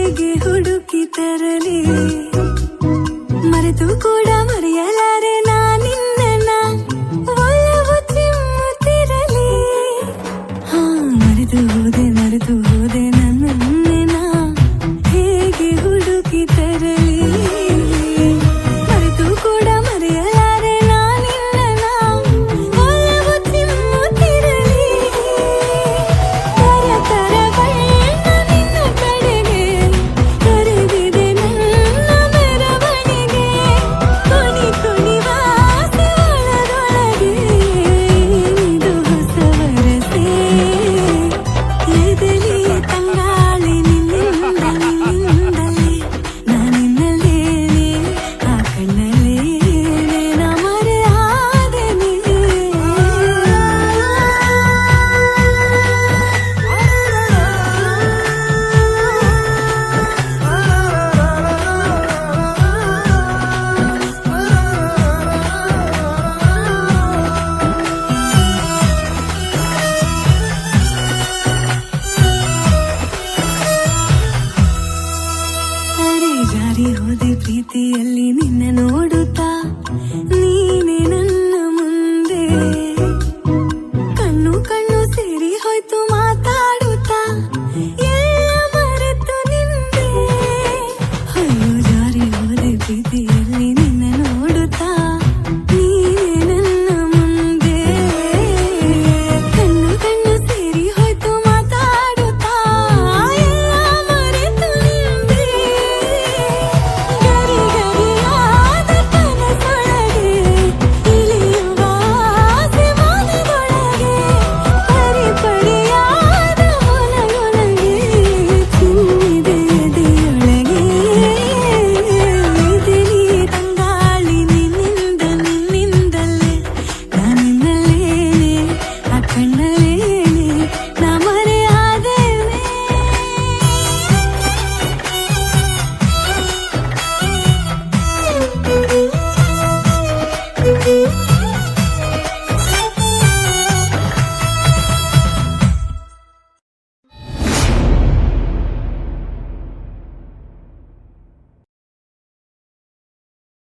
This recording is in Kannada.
ಹೇಗೆ ಹುಡುಕಿ ತರಲಿ ಮರೆತು ಕೂಡ ಮರೆಯಲಾರೆ ನಾನಿನ್ನ ಒಲವು ಚಿಮ್ಮುತ್ತಿರಲಿ ಮರೆತು ಹೋದೆ ನನ್ನನ್ನ ಹೇಗೆ ಹುಡುಕಿ ತರಲಿ ಮರೆತು ಕೂಡ ಮರೆಯಲಾರೆ ನಾನಿನ್ನ ಒಲವು ಚಿಮ್ಮುತ್ತಿರಲಿ ತರ ಬಣ್ಣ ನಿನ್ನ ಕಡೆಗೆ ಕರೆದಿದೆ ನನ್ನ ಮೆರವಣಿಗೆ ಕುಣಿ ಕುಣಿ ವಾಸೆ ಒಳಗೊಳಗೆ ಇದು ಹೊಸ ವರಸೆ ಎದೆಲಿ ತಂಗಾಳಿ ನಿನ್ನಿಂದಲೇ ನಾನಿನ್ನಲೇನೆ ಆ ಕಣ್ಣಲ್ಲೇನೆ ನಾ ಮರೆಯಾದೆ ಅರೆ ಜಾರಿ ಹೋದೆ ಪ್ರೀತಿಯಲ್ಲಿ ನಿನ್ನ ನೋಡುತ್ತಾ